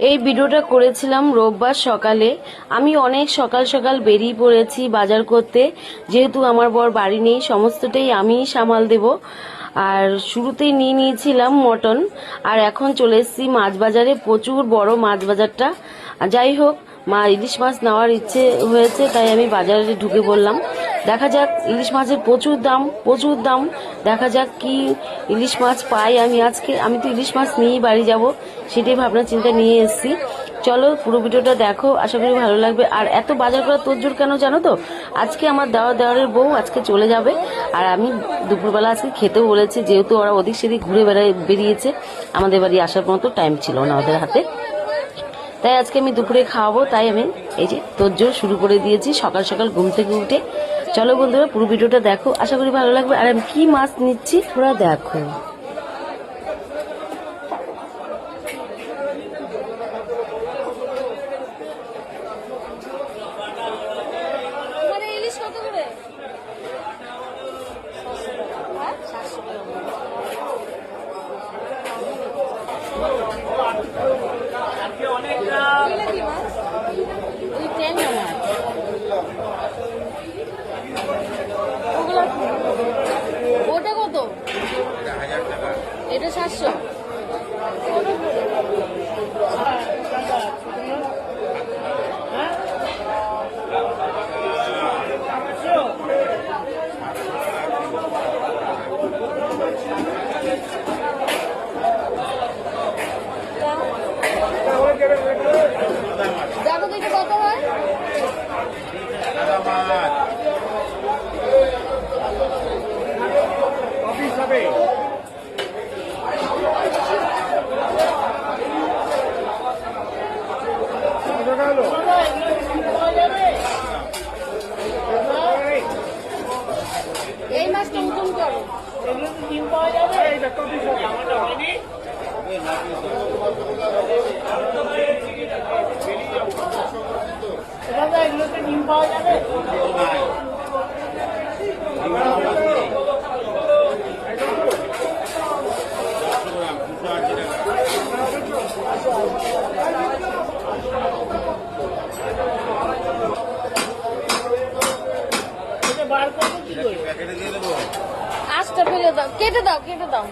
এই ভিডিওটা করেছিলাম রোববার সকালে। আমি অনেক সকাল সকাল বেরিয়ে পড়েছি বাজার করতে, যেহেতু আমার বর বাড়ি নেই, সমস্তটাই আমিই সামাল দেব। আর শুরুতেই নিয়ে নিয়েছিলাম মটন, আর এখন চলে এসেছি মাছ বাজারে। প্রচুর বড় মাছ বাজারটা। যাই হোক, ইলিশ মাছ নেওয়ার ইচ্ছে হয়েছে, তাই আমি বাজারে ঢুকে পড়লাম। দেখা যাক, ইলিশ মাছের প্রচুর দাম। দেখা যাক কি ইলিশ মাছ পাই আমি আজকে। আমি তো ইলিশ মাছ নিয়েই বাড়ি যাব, সেটাই ভাবনা চিন্তা নিয়ে এসেছি। চলো পুরো ভিডিওটা দেখো, আশা করি ভালো লাগবে। আর এত বাজার করা তোড়জোড় কেন জানো তো? আজকে আমার দেওয়ারের বউ আজকে চলে যাবে, আর আমি দুপুরবেলা আজকে খেতেও বলেছি, যেহেতু ওরা ওদিক সেদিক ঘুরে বেরিয়েছে। আমাদের বাড়ি আসার মতো টাইম ছিল না ওদের হাতে, তাই আজকে আমি দুপুরে খাওয়াবো। তাই আমি এই যে তোড়জোড় শুরু করে দিয়েছি সকাল সকাল ঘুম থেকে উঠে। চলো বন্ধুরা, পুরো ভিডিওটা দেখো, আশা করি ভালো লাগবে। আর আমি কি মাছ নিচ্ছি তোরা দেখো। ওটা কত? এটা 700। দেখো তো এটা কত হয়। এই মাছটা নতুন করো, এগুলো তো ডিম পাওয়া যাবে। এই দেখো জামাটা হয়নি, এগুলোতে ডিম পাওয়া যাবে। আস্তে ফেলে দাও, কেটে দাও।